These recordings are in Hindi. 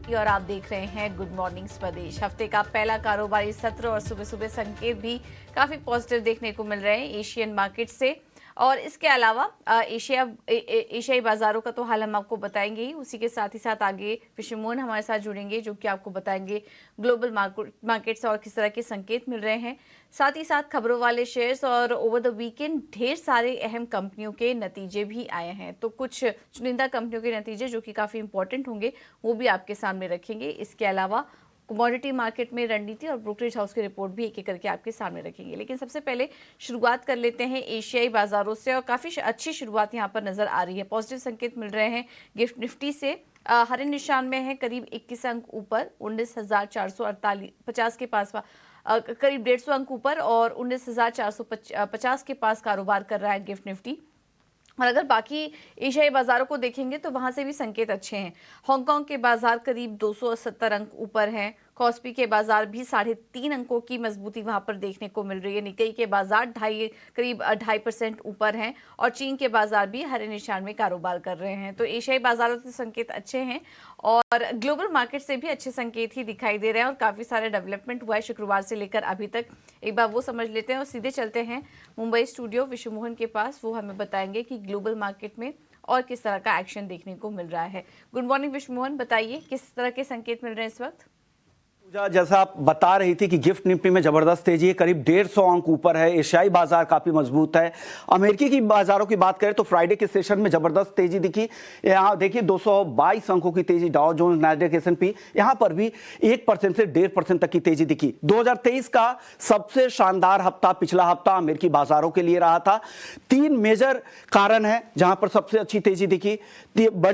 की और आप देख रहे हैं गुड मॉर्निंग स्वदेश। हफ्ते का पहला कारोबारी सत्र और सुबह सुबह संकेत भी काफी पॉजिटिव देखने को मिल रहे हैं एशियन मार्केट से। और इसके अलावा एशियाई बाजारों का तो हाल हम आपको बताएंगे ही, उसी के साथ ही साथ आगे विश्वमोहन हमारे साथ जुड़ेंगे जो कि आपको बताएंगे ग्लोबल मार्केट से और किस तरह के संकेत मिल रहे हैं। साथ ही साथ खबरों वाले शेयर्स और ओवर द वीकेंड ढेर सारे अहम कंपनियों के नतीजे भी आए हैं, तो कुछ चुनिंदा कंपनियों के नतीजे जो कि काफी इंपॉर्टेंट होंगे वो भी आपके सामने रखेंगे। इसके अलावा कमोडिटी मार्केट में रणनीति और ब्रोकरेज हाउस की रिपोर्ट भी एक एक करके आपके सामने रखेंगे। लेकिन सबसे पहले शुरुआत कर लेते हैं एशियाई बाजारों से और काफी अच्छी शुरुआत यहां पर नजर आ रही है। पॉजिटिव संकेत मिल रहे हैं गिफ्ट निफ्टी से, हरे निशान में है, करीब 21 अंक ऊपर 19,448 के पास, करीब 150 अंक ऊपर और 19,450 के पास कारोबार कर रहा है गिफ्ट निफ्टी। और अगर बाकी एशियाई बाजारों को देखेंगे तो वहां से भी संकेत अच्छे हैं। हांगकांग के बाजार करीब 270 अंक ऊपर हैं, कॉस्पी के बाजार भी 3.5 अंकों की मजबूती वहां पर देखने को मिल रही है, निक्केई के बाजार करीब 2.5% ऊपर हैं और चीन के बाजार भी हरे निशान में कारोबार कर रहे हैं। तो एशियाई बाजारों से संकेत अच्छे हैं और ग्लोबल मार्केट से भी अच्छे संकेत ही दिखाई दे रहे हैं और काफी सारे डेवलपमेंट हुआ है शुक्रवार से लेकर अभी तक। एक बार वो समझ लेते हैं और सीधे चलते हैं मुंबई स्टूडियो विश्वमोहन के पास, वो हमें बताएंगे कि ग्लोबल मार्केट में और किस तरह का एक्शन देखने को मिल रहा है। गुड मॉर्निंग विश्वमोहन, बताइए किस तरह के संकेत मिल रहे हैं इस वक्त। जैसा आप बता रही थी कि गिफ्ट निफ्टी में जबरदस्त तेजी है, करीब 150 अंक ऊपर है, एशियाई बाजार काफी मजबूत है। अमेरिकी की बाजारों की बात करें तो फ्राइडे के सेशन में जबरदस्त तेजी दिखी। यहाँ देखिए 222 अंकों की तेजी, डाउ जोन्स, नैस्डैक, S&P यहाँ पर भी 1% से 1.5% तक की तेजी दिखी। 2023 का सबसे शानदार हफ्ता पिछला हफ्ता अमेरिकी बाजारों के लिए रहा था। 3 मेजर कारण है जहां पर सबसे अच्छी तेजी दिखी।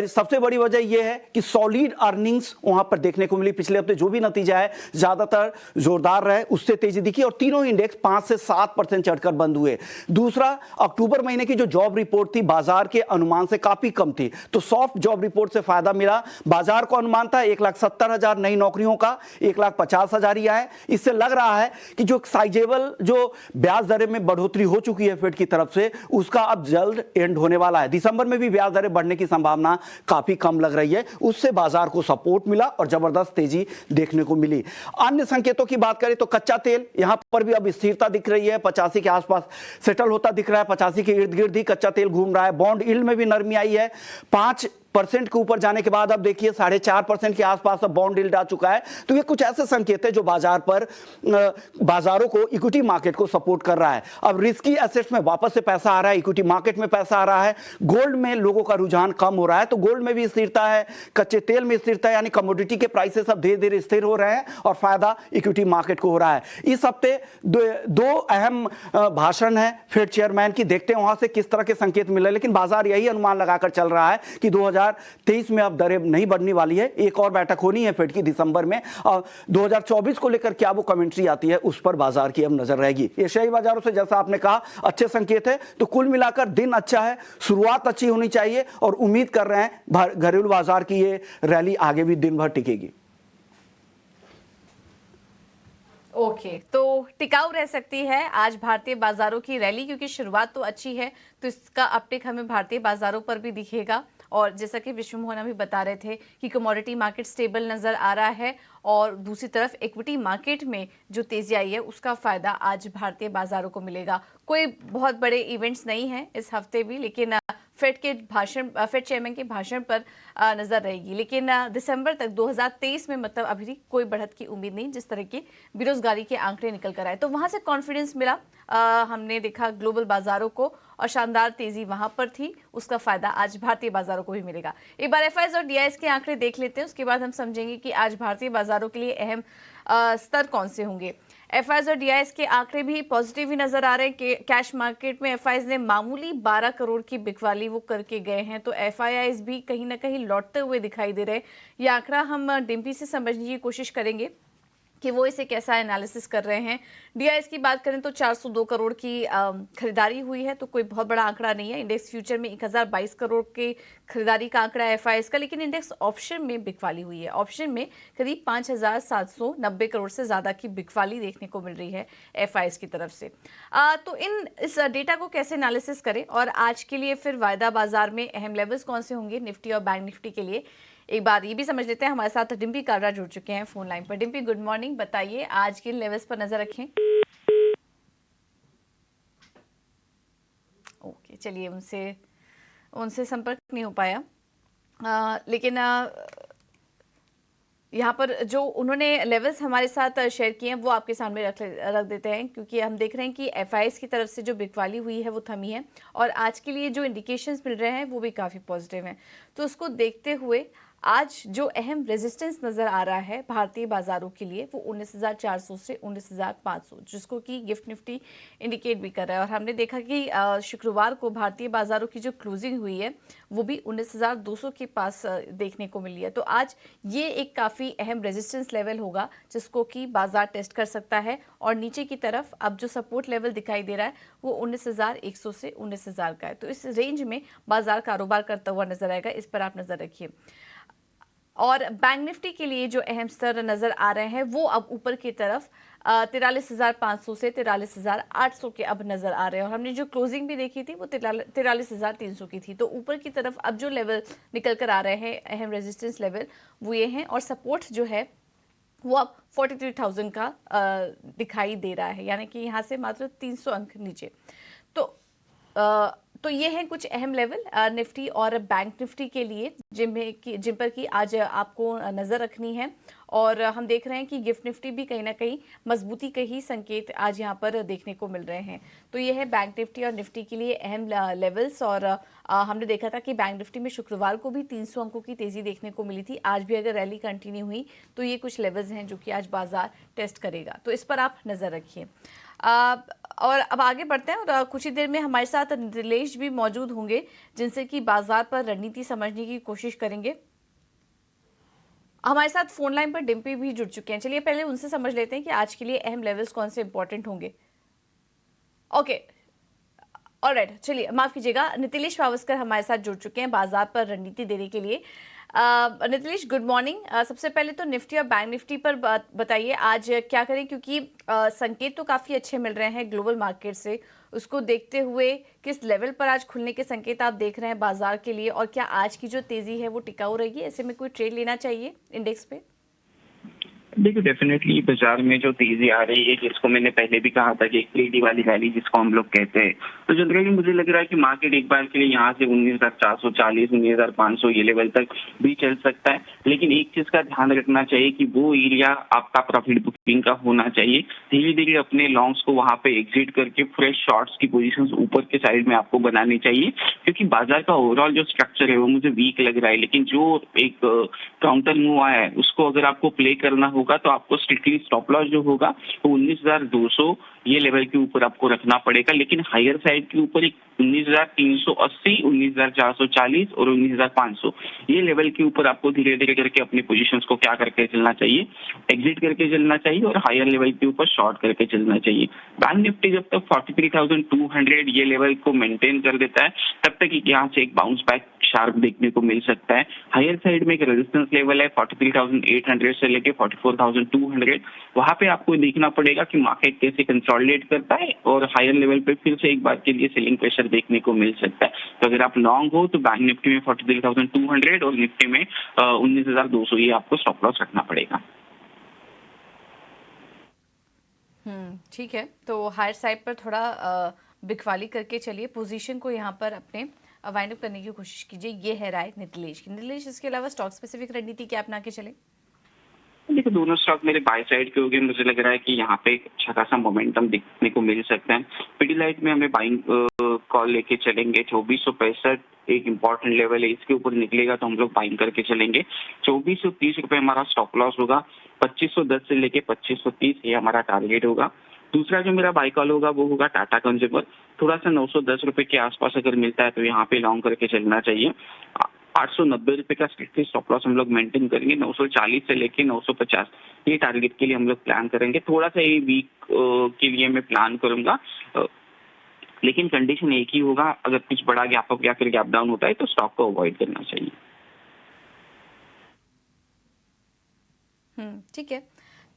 सबसे बड़ी वजह यह है कि सॉलिड अर्निंग्स वहां पर देखने को मिली। पिछले हफ्ते जो भी नतीजा ज्यादातर जोरदार रहे, उससे तेजी दिखी और तीनों इंडेक्स 5 से 7% चढ़कर बंद हुए। दूसरा, अक्टूबर महीने की जो जॉब रिपोर्ट थी बाजार के अनुमान से काफी कम थी, तो सॉफ्ट जॉब रिपोर्ट से फायदा मिला। बाजार को अनुमान था 1,70,000 नई नौकरियों का, 1,50,000 ही आए। इससे लग रहा है कि जो साइजेबल जो ब्याज दरें में बढ़ोतरी हो चुकी है फेड की तरफ से, उसका अब जल्द एंड होने वाला है। दिसंबर में भी ब्याज दरें बढ़ने की संभावना काफी कम लग रही है, उससे बाजार को सपोर्ट मिला और जबरदस्त तेजी देखने को मिली। अन्य संकेतों की बात करें तो कच्चा तेल यहां पर भी अब स्थिरता दिख रही है, 85 के आसपास सेटल होता दिख रहा है, 85 के इर्द गिर्द ही कच्चा तेल घूम रहा है। बॉन्ड यील्ड में भी नरमी आई है, 5% के ऊपर जाने के बाद अब देखिए 4.5% के आसपास अब बॉन्ड यील्ड आ चुका है। तो ये कुछ ऐसे संकेत है जो बाजारों को, इक्विटी मार्केट को सपोर्ट कर रहा है। अब रिस्की एसेट्स में वापस से पैसा आ रहा है, इक्विटी मार्केट में पैसा आ रहा है, गोल्ड में लोगों का रुझान कम हो रहा है, तो गोल्ड में भी स्थिरता है, कच्चे तेल में स्थिरता है, यानी कमोडिटी के प्राइसेस अब धीरे धीरे स्थिर हो रहे हैं और फायदा इक्विटी मार्केट को हो रहा है। इस हफ्ते दो अहम भाषण है फेड चेयरमैन की, देखते हैं वहां से किस तरह के संकेत मिले। लेकिन बाजार यही अनुमान लगाकर चल रहा है कि 2023 में अब दरें नहीं बढ़ने वाली है, एक और बैठक होनी है फेड की दिसंबर में, और 2024 को लेकर क्या वो कमेंट्री आती है उस पर बाजार की अब नजर रहेगी। एशियाई बाजारों से जैसा आपने कहा अच्छे संकेत है, तो कुल मिलाकर दिन अच्छा है, शुरुआत अच्छी होनी चाहिए और उम्मीद कर रहे हैं घरेलू बाजार की ये रैली आगे भी दिन भर टिकेगी। ओके, तो टिकाऊ रह सकती है आज भारतीय बाजारों की रैली, क्योंकि शुरुआत तो अच्छी है, तो इसका अपटिक हमें भारतीय बाजारों पर भी दिखेगा। और जैसा कि विश्वमोहन अभी बता रहे थे कि कमोडिटी मार्केट स्टेबल नजर आ रहा है और दूसरी तरफ इक्विटी मार्केट में जो तेजी आई है उसका फायदा आज भारतीय बाजारों को मिलेगा। कोई बहुत बड़े इवेंट्स नहीं है इस हफ्ते भी, लेकिन फेड चेयरमैन के भाषण पर नजर रहेगी। लेकिन दिसंबर तक 2023 में मतलब अभी कोई बढ़त की उम्मीद नहीं, जिस तरह के बेरोजगारी के आंकड़े निकल कर आए, तो वहां से कॉन्फिडेंस मिला। हमने देखा ग्लोबल बाजारों को और शानदार तेजी वहां पर थी, उसका फायदा आज भारतीय बाजारों को भी मिलेगा। एक बार एफआईआई और डीआईएस के आंकड़े देख लेते हैं, उसके बाद हम समझेंगे कि आज भारतीय बाजारों के लिए अहम स्तर कौन से होंगे। एफआईआई और डीआईएस के आंकड़े भी पॉजिटिव ही नजर आ रहे हैं। कैश मार्केट में एफआईआई ने मामूली 12 करोड़ की बिकवाली वो करके गए हैं, तो एफआईआई भी कहीं ना कहीं लौटते हुए दिखाई दे रहे हैं। ये आंकड़ा हम डिम्पी से समझने की कोशिश करेंगे कि वो इसे कैसा एनालिसिस कर रहे हैं। डीआईएस की बात करें तो 402 करोड़ की खरीदारी हुई है, तो कोई बहुत बड़ा आंकड़ा नहीं है। इंडेक्स फ्यूचर में 1022 करोड़ की खरीदारी का आंकड़ा है एफआईआई का, लेकिन इंडेक्स ऑप्शन में बिकवाली हुई है। ऑप्शन में करीब 5790 करोड़ से ज्यादा की बिकवाली देखने को मिल रही है एफआईआई की तरफ से। तो इस डेटा को कैसे एनालिसिस करें और आज के लिए फिर वायदा बाजार में अहम लेवल्स कौन से होंगे निफ्टी और बैंक निफ्टी के लिए, एक बार ये भी समझ लेते हैं, हमारे साथ डिम्पी काबरा जुड़ चुके हैं फोन लाइन पर। डिम्पी गुड मॉर्निंग, बताइए आज किन लेवल्स पर नजर रखें। ओके, चलिए उनसे उनसे संपर्क नहीं हो पाया। लेकिन यहाँ पर जो उन्होंने लेवल्स हमारे साथ शेयर किए हैं वो आपके सामने रख देते हैं, क्योंकि हम देख रहे हैं कि एफआईएस की तरफ से जो बिकवाली हुई है वो थमी है और आज के लिए जो इंडिकेशंस मिल रहे हैं वो भी काफ़ी पॉजिटिव हैं। तो उसको देखते हुए आज जो अहम रेजिस्टेंस नज़र आ रहा है भारतीय बाजारों के लिए वो 19,400 से 19,500, जिसको कि गिफ्ट निफ्टी इंडिकेट भी कर रहा है। और हमने देखा कि शुक्रवार को भारतीय बाजारों की जो क्लोजिंग हुई है वो भी 19,200 के पास देखने को मिली है। तो आज ये एक काफ़ी अहम रेजिस्टेंस लेवल होगा जिसको कि बाजार टेस्ट कर सकता है। और नीचे की तरफ अब जो सपोर्ट लेवल दिखाई दे रहा है वो 19,100 से 19,000 का है। तो इस रेंज में बाजार कारोबार करता हुआ नजर आएगा, इस पर आप नजर रखिए। और बैंक निफ्टी के लिए जो अहम स्तर नजर आ रहे हैं वो अब ऊपर की तरफ 43,500 से 43,800 के अब नजर आ रहे हैं। और हमने जो क्लोजिंग भी देखी थी वो 43,300 की थी। तो ऊपर की तरफ अब जो लेवल निकल कर आ रहे हैं अहम रेजिस्टेंस लेवल वो ये हैं। और सपोर्ट जो है वो अब 43,000 का दिखाई दे रहा है, यानी कि यहाँ से मात्र 300 अंक नीचे। तो तो ये हैं कुछ अहम लेवल निफ्टी और बैंक निफ्टी के लिए जिन पर कि आज आपको नज़र रखनी है। और हम देख रहे हैं कि गिफ्ट निफ्टी भी कहीं ना कहीं मजबूती के ही संकेत आज यहाँ पर देखने को मिल रहे हैं। तो ये है बैंक निफ्टी और निफ्टी के लिए अहम लेवल्स। और हमने देखा था कि बैंक निफ्टी में शुक्रवार को भी 300 अंकों की तेज़ी देखने को मिली थी। आज भी अगर रैली कंटिन्यू हुई तो ये कुछ लेवल्स हैं जो कि आज बाजार टेस्ट करेगा, तो इस पर आप नज़र रखिए। और अब आगे बढ़ते हैं और कुछ ही देर में हमारे साथ नीलेश भी मौजूद होंगे जिनसे कि बाजार पर रणनीति समझने की कोशिश करेंगे। हमारे साथ फोन लाइन पर डिम्पी भी जुड़ चुके हैं, चलिए पहले उनसे समझ लेते हैं कि आज के लिए अहम लेवल्स कौन से इंपॉर्टेंट होंगे। ओके, ऑलराइट, चलिए माफ कीजिएगा, नीलेश पावस्कर हमारे साथ जुड़ चुके हैं बाजार पर रणनीति देने के लिए। Nilesh good morning. सबसे पहले तो निफ्टी और बैंक निफ्टी पर बताइए आज क्या करें, क्योंकि संकेत तो काफ़ी अच्छे मिल रहे हैं ग्लोबल मार्केट से। उसको देखते हुए किस लेवल पर आज खुलने के संकेत आप देख रहे हैं बाजार के लिए, और क्या आज की जो तेज़ी है वो टिकाऊ रहेगी? ऐसे में कोई ट्रेड लेना चाहिए इंडेक्स पे? देखिए डेफिनेटली बाजार में जो तेजी आ रही है, जिसको मैंने पहले भी कहा था कि एक तेजी वाली रैली जिसको हम लोग कहते हैं, तो जनरली मुझे लग रहा है कि मार्केट एक बार के लिए यहाँ से 19,440 19,500 ये लेवल तक भी चल सकता है। लेकिन एक चीज का ध्यान रखना चाहिए कि वो एरिया आपका प्रॉफिट बुकिंग का होना चाहिए। धीरे धीरे अपने लॉन्ग्स को वहां पे एग्जिट करके फ्रेश शॉर्ट्स की पोजीशंस ऊपर के साइड में आपको बनानी चाहिए, क्योंकि बाजार का ओवरऑल जो स्ट्रक्चर है वो मुझे वीक लग रहा है। लेकिन जो एक काउंटर मूव आया है उसको अगर आपको प्ले करना होगा तो आपको स्ट्रिक्टली स्टॉप लॉस जो होगा वो 19,200 ये लेवल के ऊपर आपको रखना पड़ेगा। लेकिन हायर साइड के ऊपर एक 19,380 19,440 और 19,500 ये लेवल के ऊपर आपको धीरे धीरे करके अपनी पोजीशंस को क्या करके चलना चाहिए, एग्जिट करके चलना चाहिए और हायर लेवल के ऊपर शॉर्ट करके चलना चाहिए। बैंक निफ्टी जब तक 43,200 ये लेवल को मेंटेन कर देता है तब तक यहाँ से एक बाउंस बैक शार्प देखने को मिल सकता है। हायर साइड में एक रेजिस्टेंस लेवल है 43,800 से लेके 44,200, वहां पे आपको देखना पड़ेगा कि मार्केट कैसे कंसोलिडेट करता है और हायर लेवल पे फिर से एक बार के लिए सेलिंग प्रेशर देखने को मिल सकता है। तो अगर आप लॉन्ग हो तो बैंक निफ्टी में 43,200 और निफ्टी में 19,200 ये आपको स्टॉप लॉस रखना पड़ेगा। ठीक है, तो हायर साइड पर थोड़ा बिकवाली करके चलिए, पोजीशन को यहाँ पर अपने वाइंड अप करने की कोशिश कीजिए, ये है राय नीलेश की। नीलेश, इसके अलावा स्टॉक स्पेसिफिक रणनीति क्या अपना के चले? देखिए दोनों स्टॉक मेरे बाय साइड के हो गए। मुझे लग रहा है कि यहाँ पे अच्छा खासा मोमेंटम दिखने को मिल सकता है। पिडिलाइट में हमें बाइंग कॉल लेके चलेंगे। 2465 एक इम्पॉर्टेंट लेवल है, इसके ऊपर निकलेगा तो हम लोग बाइंग करके चलेंगे। 2430 रुपए हमारा स्टॉप लॉस होगा। 2510 से लेके 2530 ये हमारा टारगेट होगा। दूसरा जो मेरा बाई कॉल होगा वो होगा टाटा कंज्यूमर। थोड़ा सा 910 रुपए के आसपास अगर मिलता है तो यहाँ पे लॉन्ग करके चलना चाहिए। 890 रुपए का स्ट्रिक्टली स्टॉप लॉस हम लोग मेंटेन करेंगे। 940 से लेके 950 ये टारगेट के लिए हम लोग प्लान करेंगे। थोड़ा सा ये वीक के लिए मैं प्लान करूंगा, लेकिन कंडीशन एक ही होगा, अगर कुछ बड़ा गैप अप या फिर गैप डाउन होता है तो स्टॉक को अवॉइड करना चाहिए। ठीक है,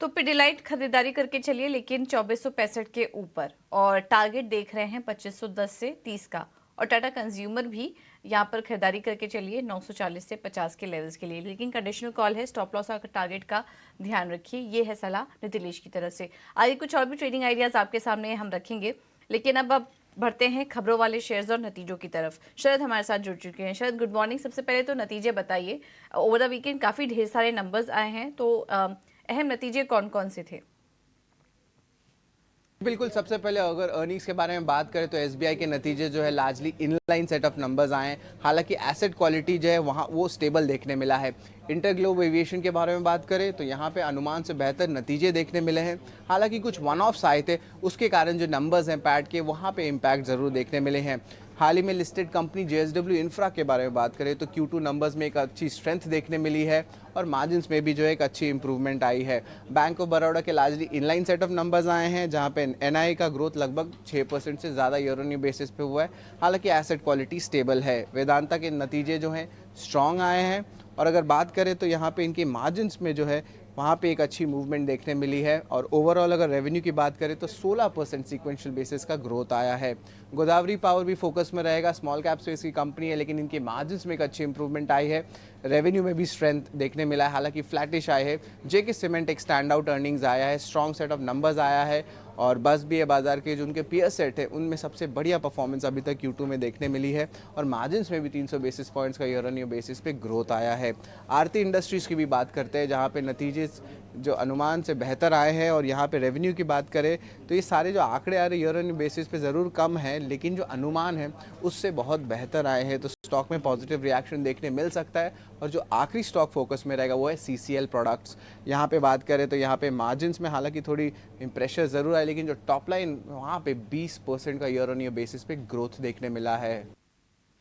तो पिडिलाइट खरीदारी करके चलिए, लेकिन 2465 के ऊपर, और टारगेट देख रहे हैं 2510 से 30 का, और टाटा कंज्यूमर भी यहाँ पर खरीदारी करके चलिए 940 से 50 के लेवल्स के लिए, लेकिन कंडीशनल कॉल है, स्टॉप लॉस और टारगेट का ध्यान रखिए। ये है सलाह नितिलेश की तरफ से। आगे कुछ और भी ट्रेडिंग आइडियाज आपके सामने हम रखेंगे, लेकिन अब बढ़ते हैं खबरों वाले शेयर्स और नतीजों की तरफ। शरद हमारे साथ जुड़ चुके हैं। शरद, गुड मॉर्निंग। सबसे पहले तो नतीजे बताइए। ओवर द वीकेंड काफी ढेर सारे नंबर्स आए हैं, तो अहम नतीजे कौन कौन से थे? बिल्कुल, सबसे पहले अगर अर्निंग्स के बारे में बात करें तो एसबीआई के नतीजे जो है largely inline set of numbers आए हैं। हालांकि एसेट क्वालिटी जो है वहाँ वो स्टेबल देखने मिला है। इंटरग्लोब एविएशन के बारे में बात करें तो यहाँ पे अनुमान से बेहतर नतीजे देखने मिले हैं। हालांकि कुछ वन ऑफ्स आए थे, उसके कारण जो नंबर्स हैं पैट के, वहाँ पे इम्पैक्ट ज़रूर देखने मिले हैं। हाल ही में लिस्टेड कंपनी जेएसडब्ल्यू इंफ्रा के बारे में बात करें तो Q2 नंबर्स में एक अच्छी स्ट्रेंथ देखने मिली है और मार्जिन्स में भी जो है एक अच्छी इंप्रूवमेंट आई है। बैंक ऑफ बड़ौदा के largely inline set of numbers आए हैं, जहां पे एनआई का ग्रोथ लगभग 6% से ज़्यादा ईयर ऑन ईयर बेसिस पे हुआ है। हालांकि एसेट क्वालिटी स्टेबल है। वेदांता के नतीजे जो हैं स्ट्रॉन्ग आए हैं और अगर बात करें तो यहाँ पे इनके मार्जिन्स में जो है वहाँ पे एक अच्छी मूवमेंट देखने मिली है। और ओवरऑल अगर रेवेन्यू की बात करें तो 16% सीक्वेंशियल बेसिस का ग्रोथ आया है। गोदावरी पावर भी फोकस में रहेगा, स्मॉल कैप स्पेस की कंपनी है, लेकिन इनके मार्जिन्स में एक अच्छी इंप्रूवमेंट आई है। रेवेन्यू में भी स्ट्रेंथ देखने मिला है, हालांकि फ्लैटिश आए है। जेके सीमेंट एक स्टैंड आउट अर्निंग्स आया है, स्ट्रॉन्ग सेट ऑफ नंबर्स आया है और बस भी है बाजार के जो उनके पीयर सेट है उनमें सबसे बढ़िया परफॉर्मेंस अभी तक Q2 में देखने मिली है और मार्जिन्स में भी 300 बेसिस पॉइंट्स का ईयर ऑन ईयर बेसिस पे ग्रोथ आया है। आरती इंडस्ट्रीज़ की भी बात करते हैं, जहाँ पे नतीजे जो अनुमान से बेहतर आए हैं और यहाँ पे रेवेन्यू की बात करें तो ये सारे जो आंकड़े आ रहे ईयर ऑन ईयर बेसिस पे ज़रूर कम है, लेकिन जो अनुमान है उससे बहुत बेहतर आए हैं, तो स्टॉक में पॉजिटिव रिएक्शन देखने मिल सकता है। और जो आखिरी स्टॉक फोकस में रहेगा वो है CCL प्रोडक्ट्स। यहाँ पे बात करें तो यहाँ पे मार्जिन्स में हालांकि थोड़ी प्रेशर ज़रूर आए, लेकिन जो टॉप लाइन वहाँ पे 20% का ईयर ऑन ईयर बेसिस पे ग्रोथ देखने मिला है।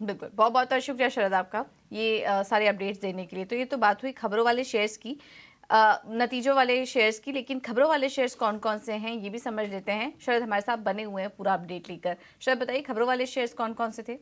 बिल्कुल, बहुत बहुत शुक्रिया शरद आपका ये सारे अपडेट्स देने के लिए। तो ये तो बात हुई खबरों वाले शेयर्स की, नतीजों वाले शेयर्स की, लेकिन खबरों वाले शेयर्स कौन कौन से हैं ये भी समझ लेते हैं। शरद हमारे साथ बने हुए हैं पूरा अपडेट लेकर। शरद बताइए खबरों वाले शेयर्स कौन कौन से थे?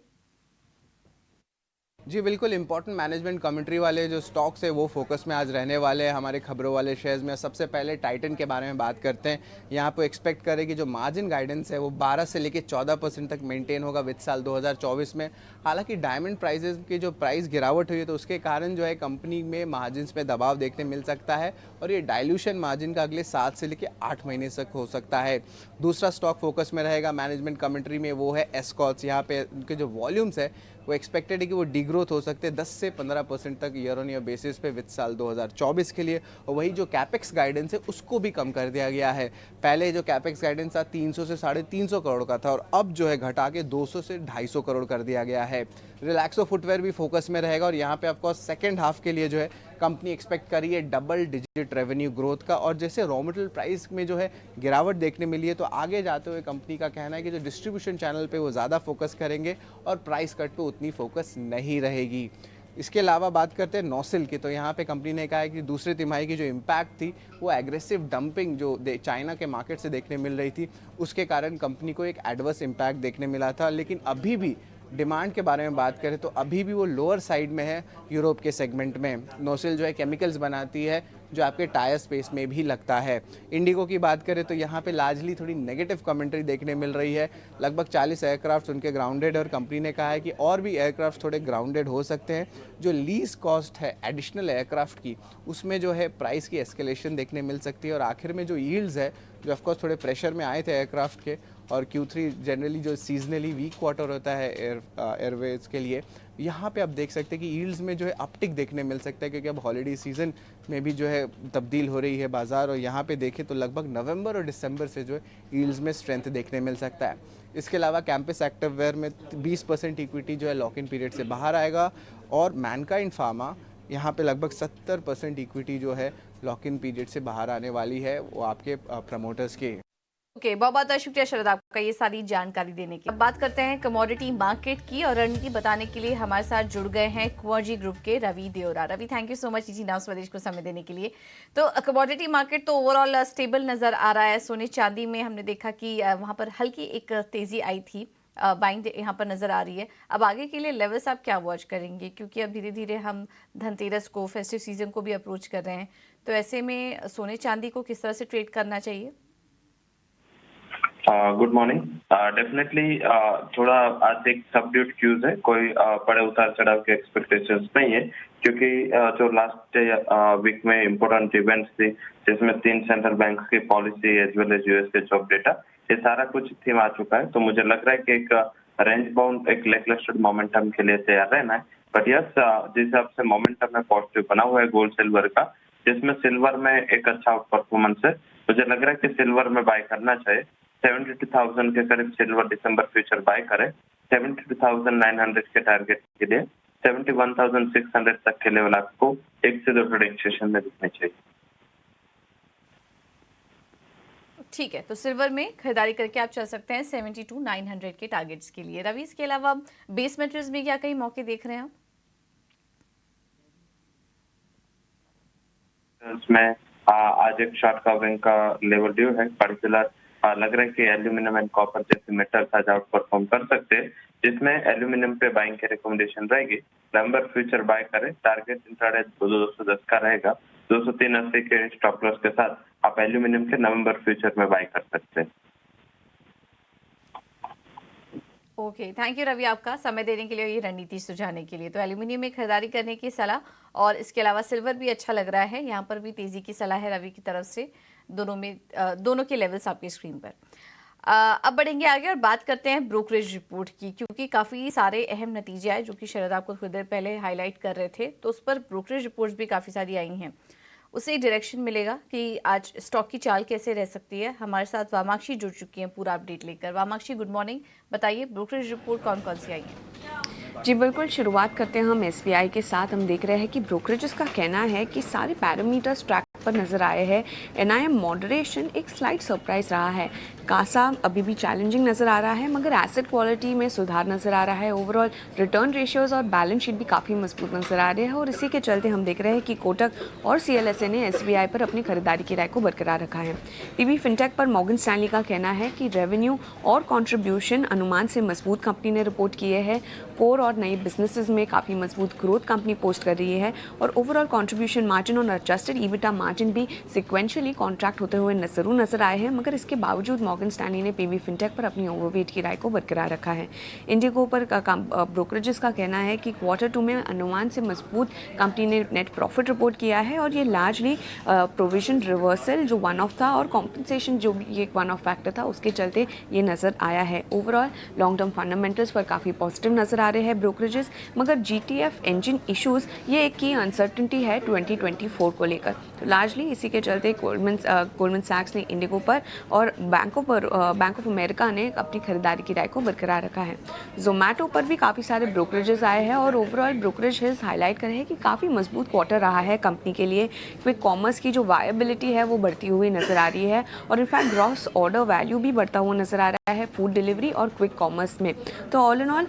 जी बिल्कुल, इंपॉर्टेंट मैनेजमेंट कमेंट्री वाले जो स्टॉक्स है वो फोकस में आज रहने वाले हैं हमारे खबरों वाले शेयर्स में। सबसे पहले टाइटन के बारे में बात करते हैं। यहाँ पे एक्सपेक्ट करें कि जो मार्जिन गाइडेंस है वो 12 से लेकर 14% तक मेंटेन होगा वित्त साल 2024 में। हालांकि डायमंड प्राइजेस की जो प्राइस गिरावट हुई है तो उसके कारण जो है कंपनी में मार्जिन्स में दबाव देखने मिल सकता है और ये डाइल्यूशन मार्जिन का अगले 7 से लेकर 8 महीने तक हो सकता है। दूसरा स्टॉक फोकस में रहेगा मैनेजमेंट कमेंट्री में, वो है एस्कॉर्ट्स। यहाँ पे उनके जो वॉल्यूम्स है वो एक्सपेक्टेड है कि वो डिग्रोथ हो सकते हैं 10 से 15% तक ईयर ऑन ईयर बेसिस पे वित्त साल 2024 के लिए। और वही जो कैपेक्स गाइडेंस है उसको भी कम कर दिया गया है। पहले जो कैपेक्स गाइडेंस था 300 से 350 करोड़ का था और अब जो है घटा के 200 से 250 करोड़ कर दिया गया है। रिलैक्सो फुटवेयर भी फोकस में रहेगा और यहाँ पे ऑफकोर्स सेकेंड हाफ के लिए जो है कंपनी एक्सपेक्ट करी है डबल डिजिट रेवेन्यू ग्रोथ का। और जैसे रॉ मटेरियल प्राइस में जो है गिरावट देखने मिली है तो आगे जाते हुए कंपनी का कहना है कि जो डिस्ट्रीब्यूशन चैनल पे वो ज़्यादा फोकस करेंगे और प्राइस कट पे उतनी फोकस नहीं रहेगी। इसके अलावा बात करते हैं नोसिल की, तो यहाँ पे कंपनी ने कहा है कि दूसरे तिमाही की जो इम्पैक्ट थी वो एग्रेसिव डंपिंग जो चाइना के मार्केट से देखने मिल रही थी उसके कारण कंपनी को एक एडवर्स इम्पैक्ट देखने मिला था। लेकिन अभी भी डिमांड के बारे में बात करें तो अभी भी वो लोअर साइड में है यूरोप के सेगमेंट में। नोसिल जो है केमिकल्स बनाती है जो आपके टायर स्पेस में भी लगता है। इंडिगो की बात करें तो यहाँ पे लार्जली थोड़ी नेगेटिव कमेंट्री देखने मिल रही है। लगभग 40 एयरक्राफ्ट उनके ग्राउंडेड है और कंपनी ने कहा है कि और भी एयरक्राफ्ट थोड़े ग्राउंडेड हो सकते हैं। जो लीज कॉस्ट है एडिशनल एयरक्राफ्ट की उसमें जो है प्राइस की एस्केलेशन देखने मिल सकती है। और आखिर में जो यील्ड्स है जो ऑफकोर्स थोड़े प्रेशर में आए थे एयरक्राफ्ट के, और Q3 जनरली जो सीजनली वीक क्वार्टर होता है एयरवेज के लिए, यहाँ पे आप देख सकते हैं कि यील्ड्स में जो है अपटिक देखने मिल सकता है क्योंकि अब हॉलीडे सीजन में भी जो है तब्दील हो रही है बाजार। और यहाँ पे देखें तो लगभग नवंबर और दिसंबर से जो है यील्ड्स में स्ट्रेंथ देखने मिल सकता है। इसके अलावा कैंपस एक्टिववेयर में 20% इक्विटी जो है लॉक इन पीरियड से बाहर आएगा और मैनकाइंड फार्मा यहाँ पे लगभग 70% इक्विटी जो है लॉक इन पीरियड से बाहर आने वाली है वो आपके प्रमोटर्स के। ओके, बहुत बहुत शुक्रिया शरद आपका ये सारी जानकारी देने की। अब बात करते हैं कमोडिटी मार्केट की और रणनीति बताने के लिए हमारे साथ जुड़ गए हैं कुंवर ग्रुप के Ravi Deora. Ravi, thank you so much ji now Swadesh को समय देने के लिए। तो कमोडिटी मार्केट तो ओवरऑल स्टेबल नजर आ रहा है। सोने चांदी में हमने देखा कि वहां पर हल्की एक तेजी आई थी, बाइंग यहाँ पर नजर आ रही है। अब आगे के लिए लेवल्स आप क्या वॉच करेंगे, क्योंकि अब धीरे धीरे हम धनतेरस को, फेस्टिव सीजन को भी अप्रोच कर रहे हैं, तो ऐसे में सोने चांदी को किस तरह से ट्रेड करना चाहिए? Good morning. डेफिनेटली थोड़ा आज एक सबड्यूड क्यूज है, कोई बड़े उतार चढ़ाव के एक्सपेक्टेशंस नहीं है, क्योंकि जो लास्ट वीक में इम्पोर्टेंट इवेंट्स थी, जिसमें 3 सेंट्रल बैंक की policy as well as US के जॉब डेटा, ये सारा कुछ थीम आ चुका है। तो मुझे लग रहा है कि एक रेंज बाउंड एक लेकलस्टर मोमेंटम के लिए तैयार रहना है। बट यस, जिस हिसाब से मोमेंटम में पॉजिटिव बना हुआ है गोल्ड सिल्वर का, जिसमें सिल्वर में एक अच्छा परफॉर्मेंस है, मुझे लग रहा है कि सिल्वर में बाय करना चाहिए। 72,000 के करीब सिल्वर दिसंबर फ्यूचर बाय करें। 72,900 के टारगेट के लिए 71,600 तक के लेवल आपको 1 से 2 ट्रेडिंग सेशन में दिखने चाहिए। ठीक है, तो सिल्वर में खरीदारी करके आप चल सकते हैं 72,900 के टारगेट्स के लिए। रवि, इसके अलावा बेस मेटल्स में क्या कई मौके देख रहे हैं आप? इसमें आज एक शॉर्ट कवरिंग का लेवल ड्यू है। पर्टिकुलर लग रहा है कि एल्यूमिनियम एंड कॉपर जैसे मेटल्स आज आउट परफॉर्म कर सकते हैं, जिसमें एल्यूमिनियम पे बाइंग की रिकमेंडेशन रहेगी। नवंबर फ्यूचर बाय करें, टारगेट इंट्राडे 210 का रहेगा। 203.80 के स्टॉप लॉस के साथ आप एल्यूमिनियम के नवंबर फ्यूचर में बाय कर सकते हैं। ओके, थैंक यू रवि आपका समय देने के लिए, ये रणनीति सुझाने के लिए। तो एल्यूमिनियम में खरीदारी करने की सलाह, और इसके अलावा सिल्वर भी अच्छा लग रहा है, यहाँ पर भी तेजी की सलाह है रवि की तरफ से। दोनों के लेवल्स आपकी स्क्रीन पर। अब बढ़ेंगे आगे और बात करते हैं ब्रोकरेज रिपोर्ट की, क्योंकि काफ़ी सारे अहम नतीजे आए जो कि शरद आपको थोड़ी देर पहले हाईलाइट कर रहे थे, तो उस पर ब्रोकरेज रिपोर्ट्स भी काफ़ी सारी आई हैं। उससे डायरेक्शन मिलेगा कि आज स्टॉक की चाल कैसे रह सकती है। हमारे साथ वामाक्षी जुड़ चुकी हैं पूरा अपडेट लेकर। वामाक्षी, गुड मॉर्निंग, बताइए ब्रोकरेज रिपोर्ट कौन कौन सी आई है? जी बिल्कुल, शुरुआत करते हैं हम एसबीआई के साथ। हम देख रहे हैं कि ब्रोकरेजेस का कहना है कि सारे पैरामीटर्स ट्रैक पर नजर आए हैं। एनआईएम मॉडरेशन एक स्लाइट सरप्राइज रहा है। कासा अभी भी चैलेंजिंग नजर आ रहा है, मगर एसेट क्वालिटी में सुधार नजर आ रहा है। ओवरऑल रिटर्न रेशियोज और बैलेंस शीट भी काफ़ी मजबूत नजर आ रहे हैं, और इसी के चलते हम देख रहे हैं कि कोटक और सीएलएसए ने एसबीआई पर अपनी खरीदारी की राय को बरकरार रखा है। पीबी फिनटेक पर मॉर्गन स्टैनली का कहना है कि रेवेन्यू और कॉन्ट्रीब्यूशन अनुमान से मजबूत कंपनी ने रिपोर्ट किए हैं। कोर और नए बिजनेसेस में काफ़ी मजबूत ग्रोथ कंपनी पोस्ट कर रही है, और ओवरऑल कॉन्ट्रीब्यूशन मार्जिन और एडजस्टेड ईबिटा मार्जिन भी सिक्वेंशियली कॉन्ट्रैक्ट होते हुए जरूर नजर आए हैं, मगर इसके बावजूद मॉर्गन स्टैनली ने पीबी फिनटेक पर अपनी ओवरवेट की राय को बरकरार रखा है। इंडिगो पर ब्रोकरेजेस का कहना है कि Q2 में अनुमान से मजबूत कंपनी ने नेट प्रॉफिट रिपोर्ट किया है, और ये लार्जली प्रोविजन रिवर्सल जो वन ऑफ था और कॉम्पनसेशन जो भी एक वन ऑफ फैक्टर था, उसके चलते ये नज़र आया है। ओवरऑल लॉन्ग टर्म फंडामेंटल्स पर काफ़ी पॉजिटिव नजर आ रहे हैं ब्रोकरेजेस, मगर जीटीएफ इंजन इश्यूज ये एक की अनसर्टेनिटी है 2024 को लेकर। तो लार्जली इसी के चलते गोल्डमैन सैक्स ने इंडिगो पर और बैंक ऑफ अमेरिका ने अपनी खरीदारी की राय को बरकरार रखा है। जोमैटो पर भी काफ़ी सारे ब्रोकरेजेस आए हैं, और ओवरऑल ब्रोकरेज हाईलाइट कर रहे हैं कि काफ़ी मजबूत क्वार्टर रहा है कंपनी के लिए। क्विक कॉमर्स की जो वायबिलिटी है वो बढ़ती हुई नजर आ रही है, और इनफैक्ट ग्रॉस ऑर्डर वैल्यू भी बढ़ता हुआ नजर आ रहा है फूड डिलीवरी और क्विक कॉमर्स में। तो ऑल इन ऑल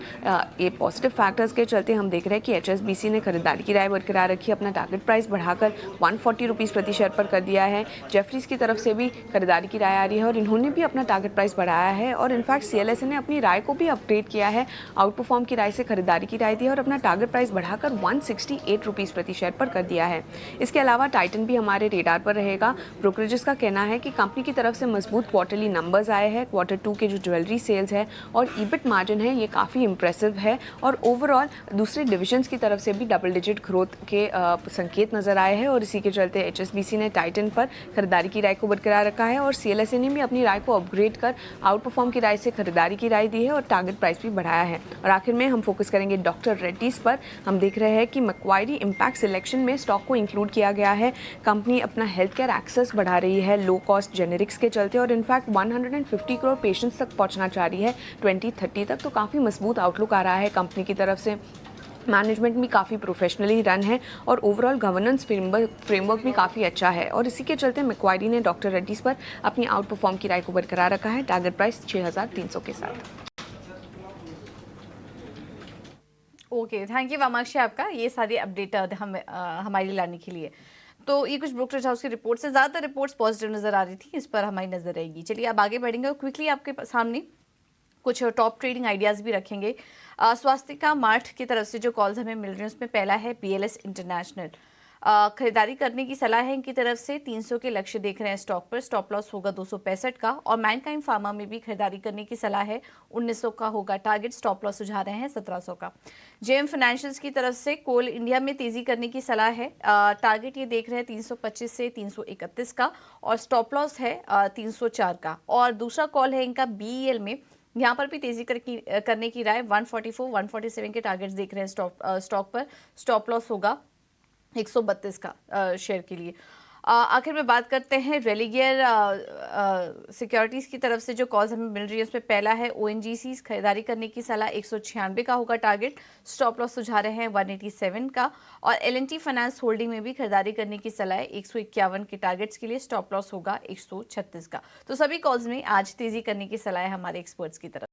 ये पॉजिटिव फैक्टर्स के चलते हम देख रहे हैं कि एचएसबीसी ने खरीदारी की राय बरकरार रखी, अपना टारगेट प्राइस बढ़ाकर 140 रुपीज़ प्रति शेयर पर कर दिया है। जेफरीज की तरफ से भी खरीदारी की राय आ रही है, और इन्होंने भी अपना टारगेट प्राइस बढ़ाया है, और इनफैक्ट सीएलएसए ने अपनी राय को भी अपग्रेड किया है, आउट परफॉर्म की राय से खरीदारी की राय दी है, और अपना टारगेट प्राइस बढ़ाकर 168 रुपीज़ प्रति शेयर पर कर दिया है। इसके अलावा टाइटन भी हमारे रेडार पर रहेगा। ब्रोकरेजेस का कहना है कि कंपनी की तरफ से मजबूत क्वार्टरली नंबर्स आए हैं। Q2 के जो ज्वेलरी सेल्स है और ईबिट मार्जिन है ये काफ़ी इंप्रेसिव है, और ओवरऑल दूसरे डिविजन्स की तरफ से भी डबल डिजिट ग्रोथ के संकेत नजर आए हैं, और इसी के चलते एचएसबीसी ने टाइटन पर खरीदारी की राय को बरकरार रखा है, और सीएलएसए ने भी अपनी राय को अपग्रेड कर आउट परफॉर्म की राय से खरीदारी की राय दी है, और टारगेट प्राइस भी बढ़ाया है। और आखिर में हम फोकस करेंगे डॉक्टर रेड्डीज पर। हम देख रहे हैं कि मैक्वायरी इम्पैक्ट सिलेक्शन में स्टॉक को इंक्लूड किया गया है। कंपनी अपना हेल्थ केयर एक्सेस बढ़ा रही है लो कॉस्ट जेनेरिक्स के चलते, और इनफैक्ट 150 करोड़ पेशेंट्स तक पहुंचना चाह रही है 2030 तक। तो काफ़ी मजबूत आउटलुक आ रहा है कंपनी की तरफ से। मैनेजमेंट भी काफ़ी प्रोफेशनली रन है, और ओवरऑल गवर्नेंस फ्रेमवर्क भी काफ़ी अच्छा है, और इसी के चलते मैक्वायरी ने डॉक्टर रेड्डीज पर अपनी आउट परफॉर्म की राय को बरकरार रखा है, टारगेट प्राइस 6300 के साथ। ओके, थैंक यू वामाक्षी आपका ये सारी अपडेट हमारे लिए लाने के लिए। तो ये कुछ ब्रोकरेज हाउस की रिपोर्ट से, ज़्यादातर रिपोर्ट्स पॉजिटिव नज़र आ रही थी, इस पर हमारी नज़र रहेगी। चलिए अब आगे बढ़ेंगे, और क्विकली आपके सामने कुछ टॉप ट्रेडिंग आइडियाज़ भी रखेंगे। स्वास्तिका मार्ट की तरफ से जो कॉल्स हमें मिल रहे हैं उसमें पहला है BLS इंटरनेशनल। खरीदारी करने की सलाह है इनकी तरफ से। 300 के लक्ष्य देख रहे हैं स्टॉक पर। स्टॉप लॉस होगा 265 का। और मैनकाइंड फार्मा में भी खरीदारी करने की सलाह है। 1900 का होगा टारगेट। स्टॉप लॉस सुझा रहे हैं 1700 का। जेएम फाइनेंशियल्स की तरफ से कोल इंडिया में तेजी करने की सलाह है। टारगेट ये देख रहे हैं 325 से 331 का और स्टॉप लॉस है 304 का। और दूसरा कॉल है इनका बीईएल में, यहाँ पर भी तेजी करने की राय। 144 147 के टारगेट्स देख रहे हैं स्टॉक पर। स्टॉप लॉस होगा 132 का शेयर के लिए। आखिर में बात करते हैं रेलिगियर सिक्योरिटीज़ की तरफ से जो कॉल्स हमें मिल रही है उसमें पहला है ओएनजीसी खरीदारी करने की सलाह। 196 का होगा टारगेट। स्टॉप लॉस सुझा रहे हैं 187 का। और एलएनटी फाइनेंस होल्डिंग में भी खरीदारी करने की सलाह है 151 के टारगेट्स के लिए। स्टॉप लॉस होगा 136 का। तो सभी कॉल्स में आज तेजी करने की सलाह है हमारे एक्सपर्ट्स की तरफ।